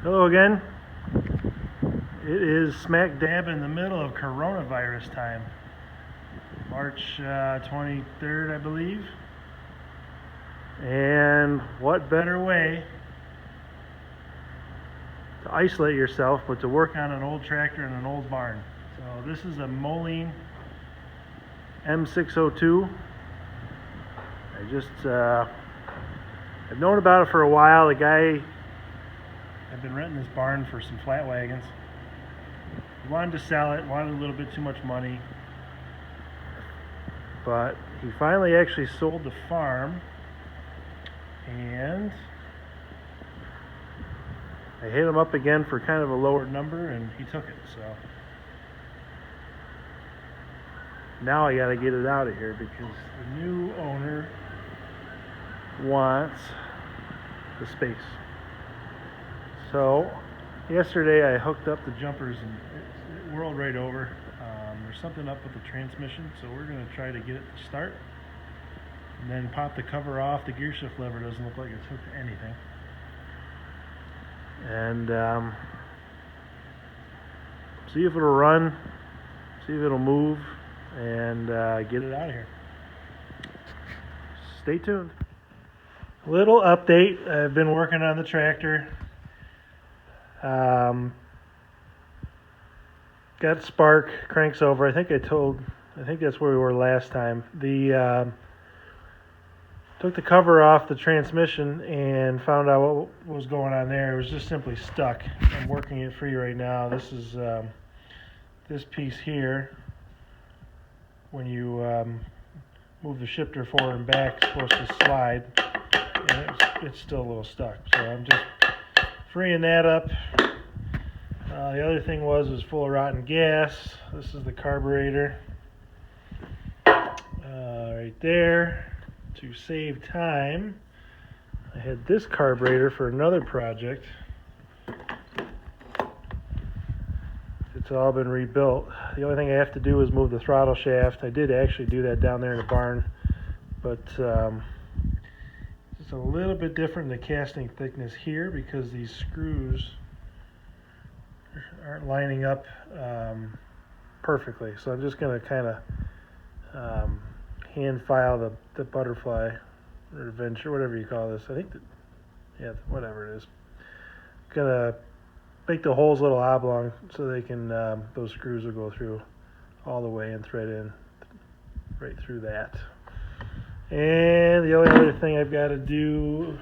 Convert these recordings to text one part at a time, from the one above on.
Hello again. It is smack dab in the middle of coronavirus time. March 23rd, I believe. And what better way to isolate yourself but to work on an old tractor and an old barn. So this is a Moline M602. I've known about it for a while. The guy, I've been renting this barn for some flat wagons. He wanted to sell it, wanted a little bit too much money, but he finally actually sold the farm, and I hit him up again for kind of a lower number, and he took it. So now I gotta get it out of here because the new owner wants the space. So yesterday I hooked up the jumpers and it whirled right over. There's something up with the transmission, so we're going to try to get it to start and then pop the cover off. The gear shift lever doesn't look like it's hooked to anything, and see if it'll run, see if it'll move, and get it out of here. Stay tuned. Little update. I've been working on the tractor. Got spark, cranks over. I think that's where we were last time. Took the cover off the transmission and found out what was going on there. It was just simply stuck. I'm working it free right now. This is this piece here. When you move the shifter forward and back, it's supposed to slide, and it's still a little stuck. So I'm just freeing that up. The other thing was full of rotten gas. This is the carburetor right there. To save time, I had this carburetor for another project. It's all been rebuilt. The only thing I have to do is move the throttle shaft. I did actually do that down there in the barn, but it's a little bit different in the casting thickness here because these screws aren't lining up perfectly. So I'm just going to kind of hand file the butterfly or adventure, whatever you call this. I think whatever it is. Gonna make the holes a little oblong so they can those screws will go through all the way and thread in right through that. And the only other thing I've got to do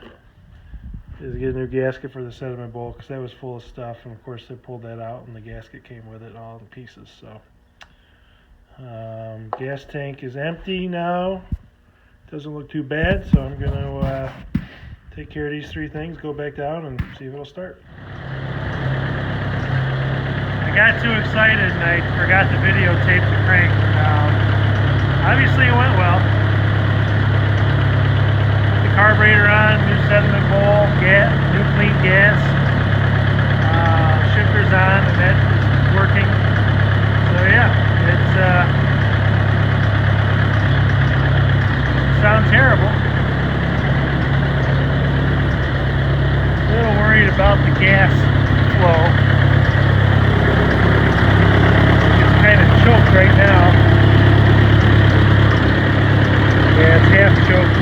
is get a new gasket for the sediment bowl because that was full of stuff, and of course they pulled that out and the gasket came with it all in pieces. So gas tank is empty now. Doesn't look too bad, so I'm going to take care of these three things, go back down, and see if it'll start. I got too excited and I forgot to videotape the crank. Obviously it went well. Put the carburetor on, new sediment bowl, new clean gas. Shifter's on, and that is working. So yeah, it's sounds terrible. A little worried about the gas flow. It's kind of choked right now. Yeah, it's half choked.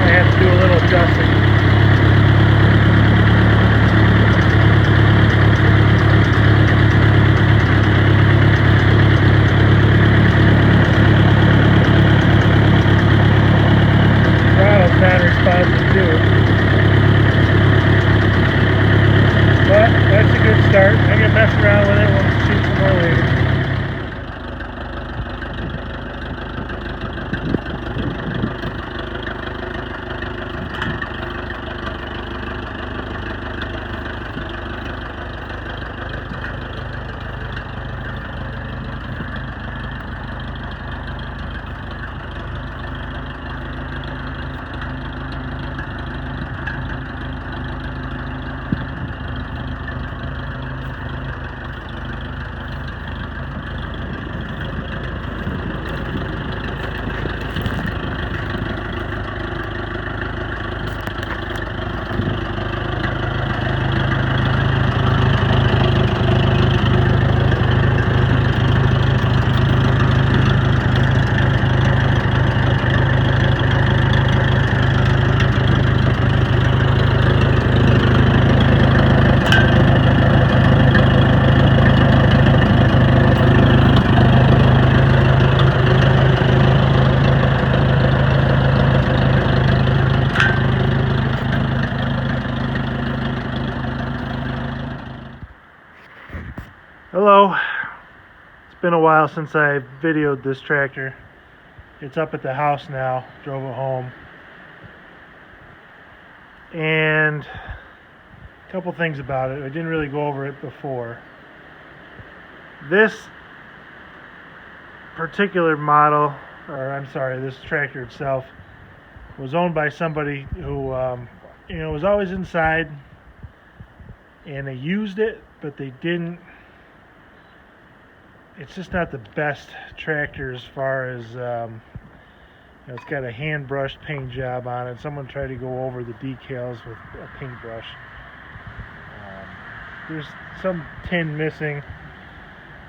I have to do a little adjusting. Not responsive too, but that's a good start. I'm gonna mess around with it. We'll shoot some more later. Hello. It's been a while since I videoed this tractor. It's up at the house now. Drove it home. And a couple things about it. I didn't really go over it before. This particular model, or I'm sorry, this tractor itself, was owned by somebody who, was always inside, and they used it, but they didn't. It's just not the best tractor as far as, it's got a hand brushed paint job on it. Someone tried to go over the decals with a paintbrush. There's some tin missing.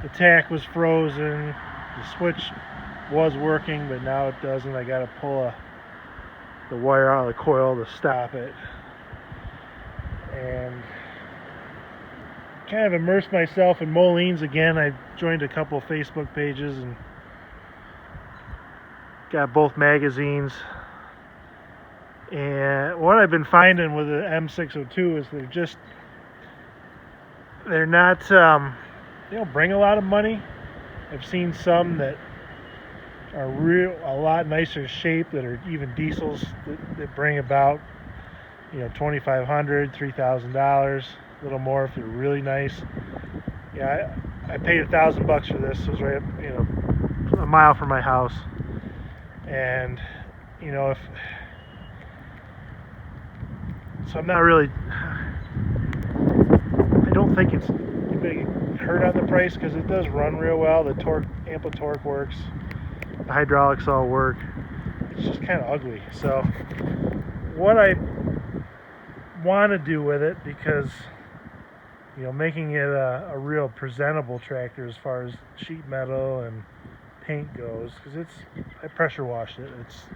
The tack was frozen. The switch was working, but now it doesn't. I got to pull the wire out of the coil to stop it. And kind of immersed myself in Moline's again. I joined a couple Facebook pages and got both magazines. And what I've been finding with the M602 is they're not, they don't bring a lot of money. I've seen some that are a lot nicer shape, that are even diesels that bring about, $2,500, $3,000. A little more if they're really nice. Yeah, I paid $1,000 for this. It was right up, a mile from my house. And so I'm not really. I don't think it's big hurt on the price because it does run real well. The torque, ample torque works. The hydraulics all work. It's just kind of ugly. So what I want to do with it, because making it a real presentable tractor as far as sheet metal and paint goes, because I pressure washed it. It's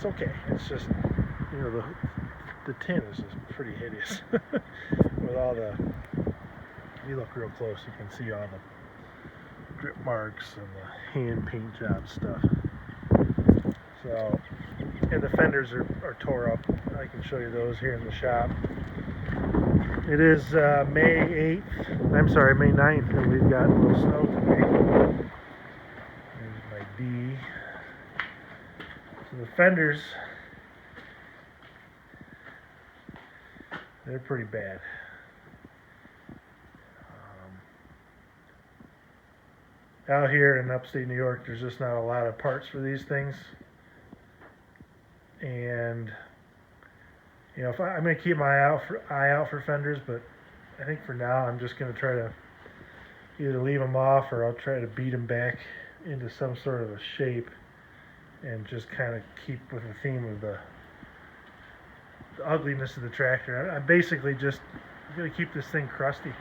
okay. It's just the tin is just pretty hideous with all the. If you look real close, you can see all the drip marks and the hand paint job stuff. So, and the fenders are tore up. I can show you those here in the shop. It is May 9th, and we've got a little snow today. There's my D. So the fenders, they're pretty bad. Out here in upstate New York, there's just not a lot of parts for these things. And if I'm going to keep my eye out for fenders, but I think for now I'm just going to try to either leave them off, or I'll try to beat them back into some sort of a shape and just kind of keep with the theme of the ugliness of the tractor. I'm basically just going to keep this thing crusty.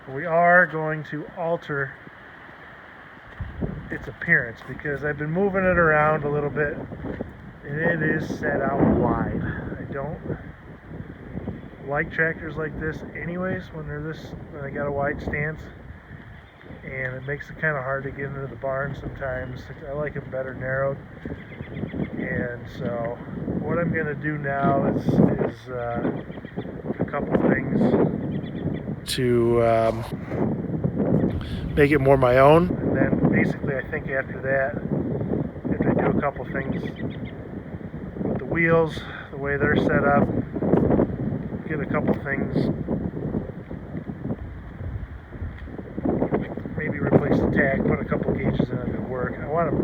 But we are going to alter its appearance because I've been moving it around a little bit, and it is set out wide. I don't like tractors like this anyways when I got a wide stance, and it makes it kind of hard to get into the barn sometimes. I like them better narrowed. And so what I'm going to do now is a couple things to make it more my own. And then basically I think after that, after I do a couple things with the wheels, the way they're set up, get a couple things, maybe replace the tach, put a couple gauges in it to work. I want to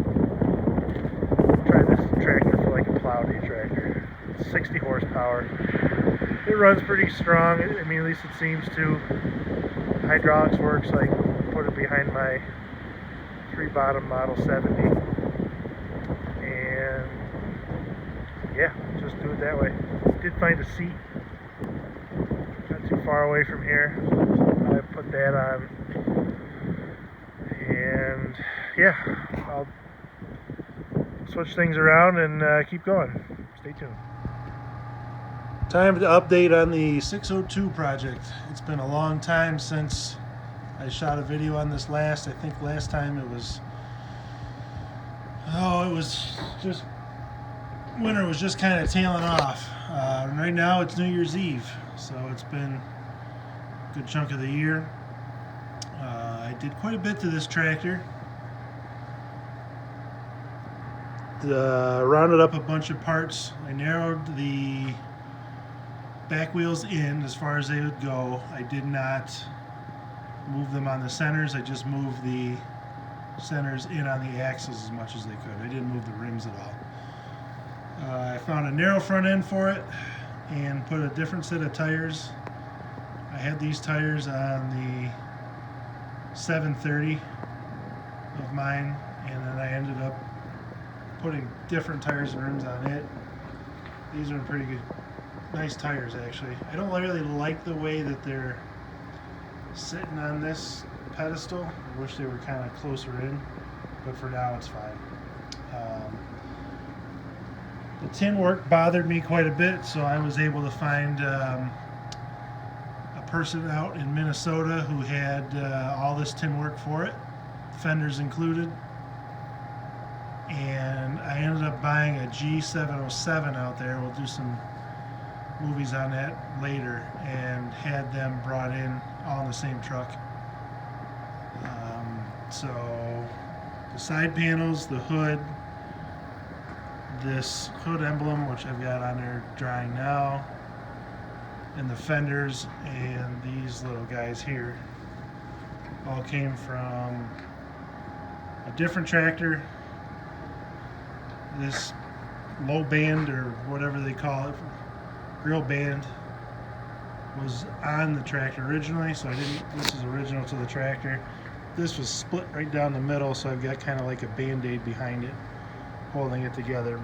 try this tractor for like a plow day tractor. It's 60 horsepower. It runs pretty strong. I mean, at least it seems to. Hydraulics works. I put it behind my 3-bottom Model 70, and yeah, just do it that way. Did find a seat not too far away from here, so I put that on, and yeah, I'll switch things around and keep going. Stay tuned. Time to update on the 602 project. It's been a long time since I shot a video on this last. I think last time it was just winter was just kind of tailing off. Right now it's New Year's Eve, so it's been a good chunk of the year. did quite a bit to this tractor. Rounded up a bunch of parts. I narrowed the back wheels in as far as they would go. I did not move them on the centers. I just moved the centers in on the axles as much as they could. I didn't move the rims at all. I found a narrow front end for it and put a different set of tires. I had these tires on the 730 of mine, and then I ended up putting different tires and rims on it. These are pretty good, nice tires actually. I don't really like the way that they're sitting on this pedestal. I wish they were kind of closer in, but for now it's fine. The tin work bothered me quite a bit, so I was able to find a person out in Minnesota who had all this tin work for it, fenders included. And I ended up buying a G707 out there. We'll do some movies on that later, and had them brought in all in the same truck. So the side panels, the hood, this hood emblem, which I've got on there drying now, and the fenders and these little guys here all came from a different tractor. This low band, or whatever they call it, grill band, was on the tractor originally, so this is original to the tractor. This was split right down the middle, so I've got kind of like a band-aid behind it holding it together.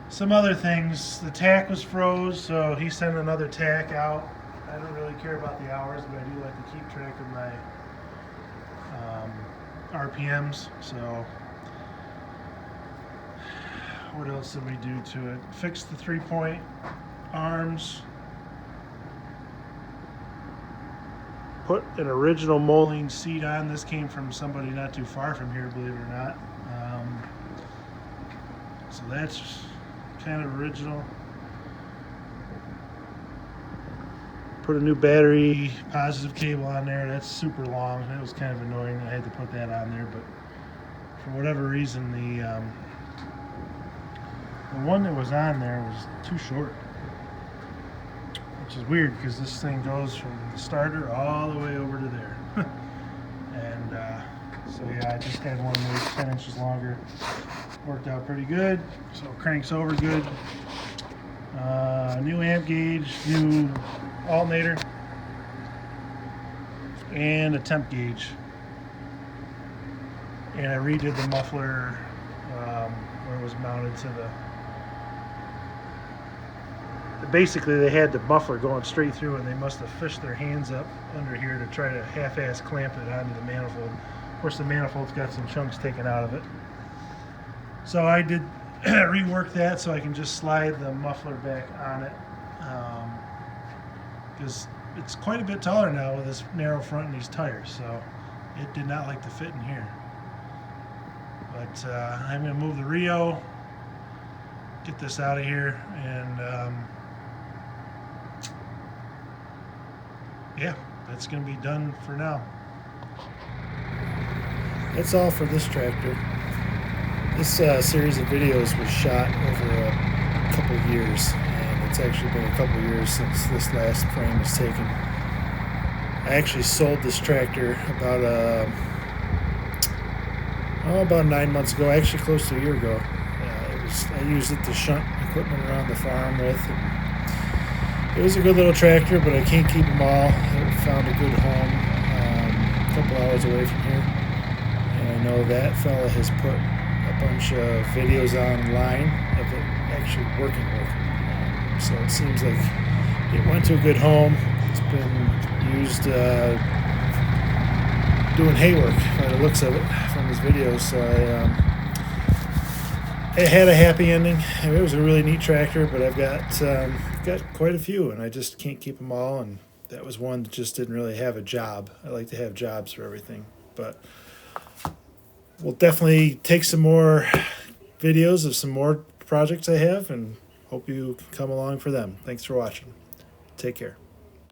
Some other things, the tack was froze, so he sent another tack out. I don't really care about the hours, but I do like to keep track of my RPMs. So what else did we do to it? Fixed the 3-point arms. Put an original Moline seat on. This came from somebody not too far from here, believe it or not. So that's kind of original. Put a new battery positive cable on there. That's super long. That was kind of annoying. I had to put that on there, but for whatever reason, the one that was on there was too short, which is weird because this thing goes from the starter all the way over to there. And so yeah, I just had one of those 10 inches longer. Worked out pretty good. So it cranks over good. New amp gauge, new alternator, and a temp gauge. And I redid the muffler where it was mounted to the. Basically, they had the muffler going straight through, and they must have fished their hands up under here to try to half-ass clamp it onto the manifold. Of course, the manifold's got some chunks taken out of it. So I did rework that so I can just slide the muffler back on it, because it's quite a bit taller now with this narrow front and these tires, so it did not like to fit in here. But I'm going to move the Rio, get this out of here, and yeah, that's going to be done for now. That's all for this tractor. This series of videos was shot over a couple of years, and it's actually been a couple of years since this last frame was taken. I actually sold this tractor about 9 months ago, actually close to a year ago. I used it to shunt equipment around the farm with. It was a good little tractor, but I can't keep them all. I found a good home a couple hours away from here, and I know that fella has put a bunch of videos online of it actually working with it. So it seems like it went to a good home. It's been used doing hay work by the looks of it from his videos. So it had a happy ending. I mean, it was a really neat tractor, but I've got quite a few, and I just can't keep them all. And that was one that just didn't really have a job. I like to have jobs for everything, but we'll definitely take some more videos of some more projects I have, and hope you come along for them. Thanks for watching. Take care.